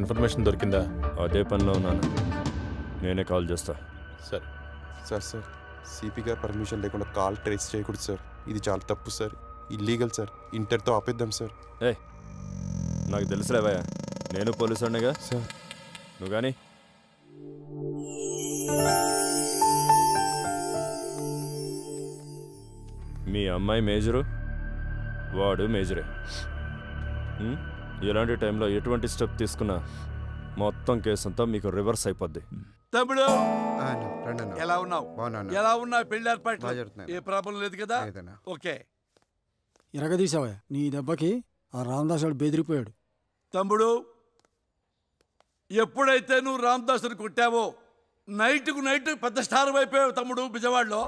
Information దొరికిందా? అదే పనిలో ఉన్నాను, నేనే కాల్ చేస్తా. సార్ సార్ సిపి గారు పర్మిషన్ లేకుండా కాల్ ట్రేస్ చేయకూడదు సార్. ఇది చాలా తప్పు సార్, ఇల్లీగల్ సార్. ఇంటర్తో ఆపేద్దాం సార్. నాకు తెలుసులేవా, నేను పోలీసు ఉండగా సార్. నువ్వు కానీ మీ అమ్మాయి మేజరు, వాడు మేజరే. ఇలాంటి టైంలో ఎటువంటి స్టెప్ తీసుకున్నా మొత్తం కేసు అంతా మీకు రివర్స్ అయిపోద్ది. తమ్ముడు ఎలా ఉన్నావు? ఎలా ఉన్నావు? పెళ్లి ఏర్పాటు ఏ ప్రాబ్లం లేదు కదా? ఓకే. ఇరగదీసావా నీ దెబ్బకి ఆ రామదాసుడు బెదిరిపోయాడు. తమ్ముడు, ఎప్పుడైతే నువ్వు రామదాసుని కొట్టావో నైట్కు నైట్ పెద్ద స్టార్ అయిపోయావు తమ్ముడు. బిజవాడలో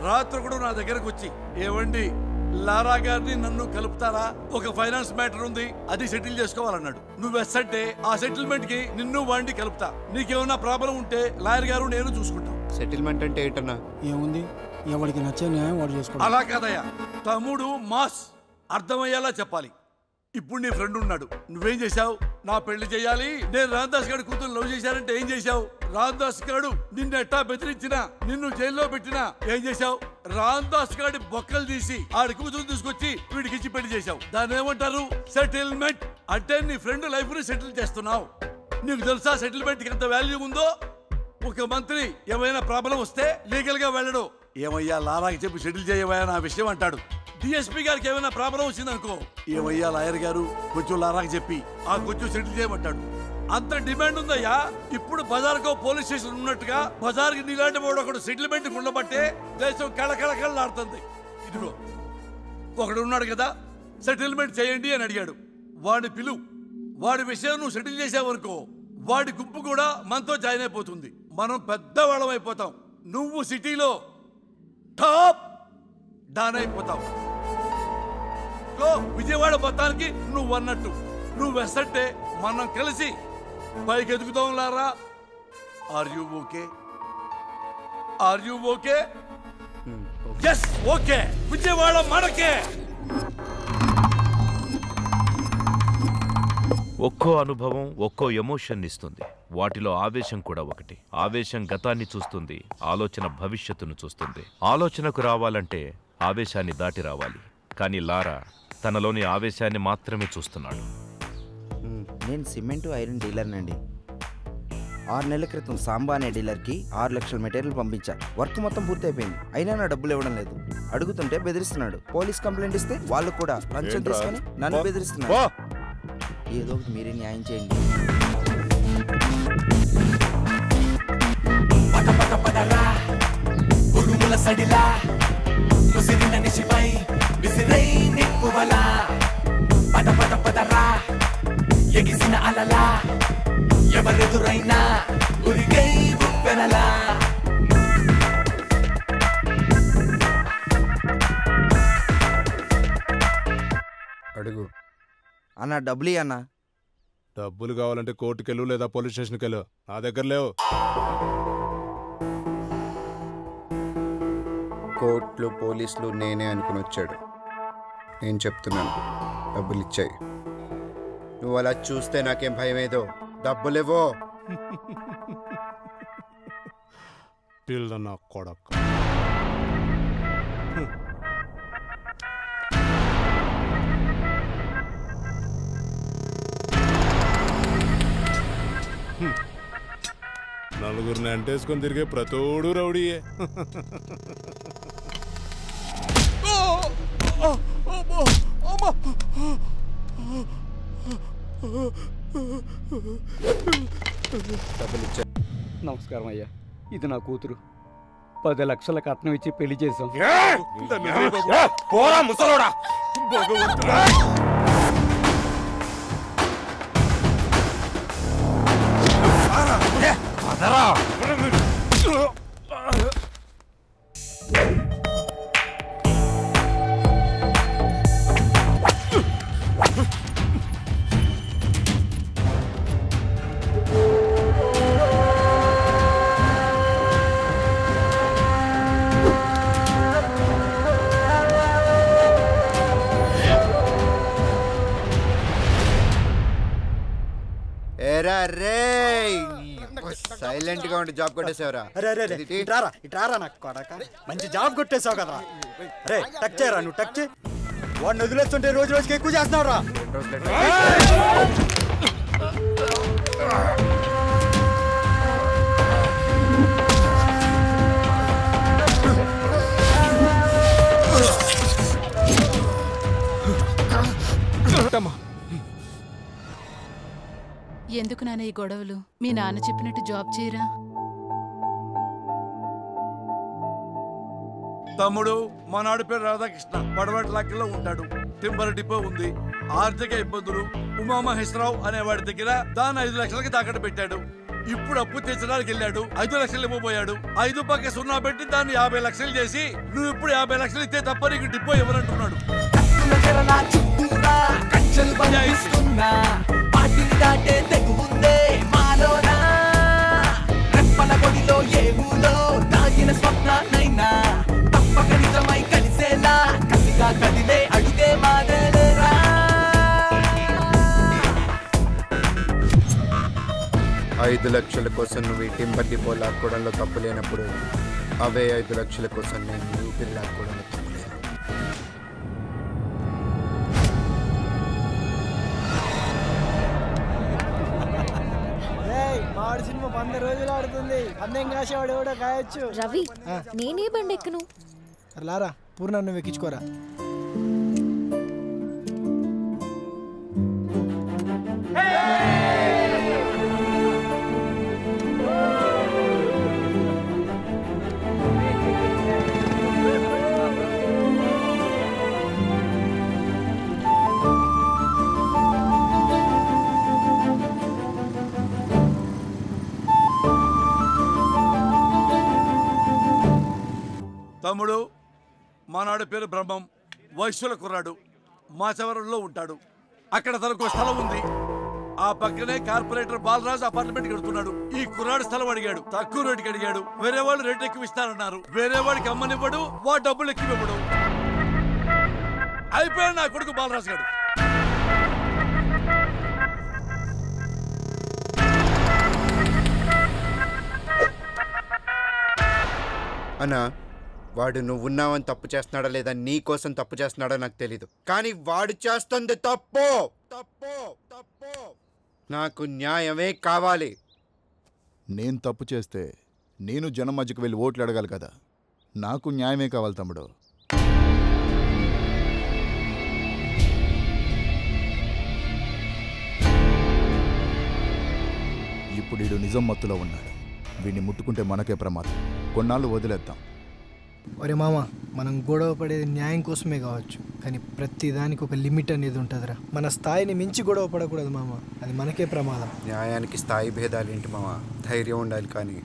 రాత్రి కూడా నా దగ్గరకు వచ్చి, ఏవండి లారా గారిని నన్ను కలుపుతారా, ఒక ఫైనాన్స్ మ్యాటర్ ఉంది, అది సెటిల్ చేసుకోవాలన్నాడు. నువ్వు ఎస్సంటే ఆ సెటిల్మెంట్ కి నిన్ను వాడిని కలుపుతా. నీకేమన్నా ప్రాబ్లం ఉంటే లాయర్ గారు నేను చూసుకుంటాం. సెటిల్మెంట్ అంటే ఏంటన్నా? ఏముంది, ఎవరికి నచ్చే న్యాయం వాడు చేసుకో. అలా కాదయ్యా తమ్ముడు, మాస్ అర్థమయ్యేలా చెప్పాలి. ఇప్పుడు నీ ఫ్రెండ్ ఉన్నాడు, నువ్వేం చేశావు? నా పెళ్లి చేయాలి, నేను రామదాస్ గారి కూతురు లవ్ చేశానంటే ఏం చేశావు? రామదాస్ గారు నిన్ను ఎట్టా బెదిరించినా, నిన్ను జైల్లో పెట్టినా ఏం చేశావు? రామదాస్ గారి బొక్కలు తీసి ఆడి కూతురు తీసుకొచ్చి వీడికి ఇచ్చి పెళ్లి చేశావు. దాన్ని ఏమంటారు? సెటిల్మెంట్. అంటే నీ ఫ్రెండ్ లైఫ్ ని సెటిల్ చేస్తున్నావు. నీకు తెలుసా సెటిల్మెంట్ కి ఎంత వాల్యూ ఉందో? ఒక మంత్రి ఏమైనా ప్రాబ్లం వస్తే లీగల్ గా వెళ్ళడు, ఏమయ్యా లారాకి చెప్పి సెటిల్ చేయవయ్యా నా విషయం అంటాడు. డిఎస్పీ గారికి ఏమైనా ప్రాబ్లం వచ్చిందనుకో, ఏమయ్యా లాయర్ గారు కొంచెం లారాకి చెప్పి ఆ కొంచెం సెటిల్ చేయమంటాడు. అంత డిమాండ్ ఉందయ్యా. ఇప్పుడు బజార్కో పోలీస్ స్టేషన్ ఉన్నట్టుగా బజార్కి నీలాంటి వాడు ఒకడు సెటిల్మెంట్ ఉండబట్టే దేశం కళకళకళలాడుతుంది. ఇదిగో ఒకడు ఉన్నాడు కదా, సెటిల్మెంట్ చేయండి అని అడిగాడు. వాడిని పిలువు, వాడి విషయం నువ్వు సెటిల్ చేసావనుకో, వాడి గుంపు కూడా మనతో జాయిన్ అయిపోతుంది. మనం పెద్దవాళ్ళం అయిపోతాం. నువ్వు సిటీలో టాప్ డాన్ అయిపోతావు. విజయవాడ మొత్తానికి నువ్వు అన్నట్టు. నువ్వు వెస్సంటే మనం కలిసి పైకి ఎదుగుతాం లారా. Are you okay? Are you okay? Yes okay. Vijayawada మనకే. ఒక్కో అనుభవం ఒక్కో ఎమోషన్ ఇస్తుంది. వాటిలో ఆవేశం కూడా ఒకటి. ఆవేశం గతాన్ని చూస్తుంది, ఆలోచన భవిష్యత్తును చూస్తుంది. ఆలోచనకు రావాలంటే ఆవేశాన్ని దాటి రావాలి. కానీ లారా తనలోని ఆవేశాన్ని మాత్రమే చూస్తున్నాడు. నేను సిమెంటు ఐరన్ డీలర్నండి. 6 నెలల క్రితం సాంబా అనే డీలర్కి 6 లక్షల మెటీరియల్ పంపించా. వర్క్ మొత్తం పూర్తయిపోయింది, అయినా నా డబ్బులు ఇవ్వడం లేదు. అడుగుతుంటే బెదిరిస్తున్నాడు. పోలీస్ కంప్లైంట్ ఇస్తే వాళ్ళు కూడా లంచం తీసుకొని నన్ను బెదిరిస్తున్నారు. ఏదో ఒకటి మీరే న్యాయం చేయండి. ఎగిసిన అలలా ఎవరెదురైనా ఉరికై ఉప్పెనలా. అడుగు అన్న, డబ్బులు అన్నా. డబ్బులు కావాలంటే కోర్టుకెళ్ళు లేదా పోలీస్ స్టేషన్కి వెళ్ళు, నా దగ్గర లేవు. కోర్టులు పోలీసులు నేనే అనుకుని వచ్చాడు. నేను చెప్తున్నాను, డబ్బులు ఇచ్చాయి. నువ్వు అలా చూస్తే నాకేం భయం ఏదో. డబ్బులేవో. పిల్లన్న కొడక. నలుగురిని అంటేసుకొని తిరిగే ప్రతోడు రౌడీయే. నమస్కారం అయ్యా, ఇది నా కూతురు. 10 లక్షల కట్నం ఇచ్చి పెళ్లి చేశాం. పోరా ముసలోడా. అరే సైలెంట్ గా ఉండి జాబ్ కొట్టేసావరా? ఇట్రారా నాకు కొడక, మంచి జాబ్ కొట్టేసావు కదా. రే టచ్ చేయరా, నువ్వు టచ్ చేయి. వాడిని వదిలేస్తుంటే రోజు రోజుకి ఎక్కువ చేస్తున్నావురా. ఎందుకు నాన్న ఈ గొడవలు? మీ నాన్న చెప్పినట్టు జాబ్ చేయరా? తమ్ముడు మా నాడు పేరు రాధాకృష్ణ, పడవటి లాక్లో ఉంటాడు. టింబర్ డిపో ఉంది. ఆర్థిక ఇబ్బందులు. ఉమామహేశ్వరరావు అనేవాడి దగ్గర దాన్ని 5 లక్షలకి తాకట్టు పెట్టాడు. ఇప్పుడు అప్పు తెచ్చడానికి వెళ్ళాడు. 5 లక్షలు ఇవ్వబోయాడు. 5 పక్క 0 పెట్టి దాన్ని 50 లక్షలు చేసి నువ్వు ఇప్పుడు 50 లక్షలు ఇస్తే తప్ప నీకు డిపో ఇవ్వనంటున్నాడు. ఐదు లక్షల కోసం నువ్వు ఈ టింబర్ డిపో లాక్కోవడంలో తప్పు లేనప్పుడు అవే 5 లక్షల కోసం నేను నీ ఊపిరి లాక్కోవడంలో తప్పు లేదు. మాడి సినిమా 100 రోజులు ఆడుతుంది. అందం కాసేవాడు ఎవడో కాయొచ్చు. రవి, నేనే బండి ఎక్కను. లారా పూర్ణ నువ్వు ఎక్కించుకోరా. తమ్ముడు మా నాడు పేరు బ్రహ్మం, వైశ్యుల కుర్రాడు. మాచవరంలో ఉంటాడు. అక్కడ తనకు స్థలం ఉంది. ఆ పక్కనే కార్పొరేటర్ బాలరాజు అపార్ట్మెంట్ కడుతున్నాడు. ఈ కుర్రాడు స్థలం అడిగాడు. తక్కువ రేటుకి అడిగాడు. వేరే వాళ్ళు రేటు ఎక్కువ ఇస్తారన్నారు. వేరే వాడికి అమ్మనివ్వడు, వా డబ్బులు ఎక్కువ ఇవ్వడు. అయిపోయాడు నా కొడుకు బాలరాజు గారు. అన్నా, వాడు నువ్వున్నావని తప్పు చేస్తున్నాడా లేదా నీ కోసం తప్పు చేస్తున్నాడో నాకు తెలీదు, కానీ వాడు చేస్తుంది తప్పు తప్పు తప్పు. నాకు న్యాయమే కావాలి. నేను తప్పు చేస్తే నేను జనం మధ్యకు వెళ్ళి ఓట్లు అడగాలి కదా. నాకు న్యాయమే కావాలి తమ్ముడు. ఇప్పుడు వీడు నిజం మత్తులో ఉన్నాడు. వీడిని ముట్టుకుంటే మనకే ప్రమాదం. కొన్నాళ్ళు వదిలేద్దాం. ఒరే మామ, మనం గొడవ పడేది న్యాయం కోసమే కావచ్చు, కానీ ప్రతి దానికి ఒక లిమిట్ అనేది ఉంటుందిరా. మన స్థాయిని మించి గొడవ పడకూడదు మామ, అది మనకే ప్రమాదం. న్యాయానికి స్థాయి భేదాలు ఏంటి మామ? ధైర్యం ఉండాలి కానీ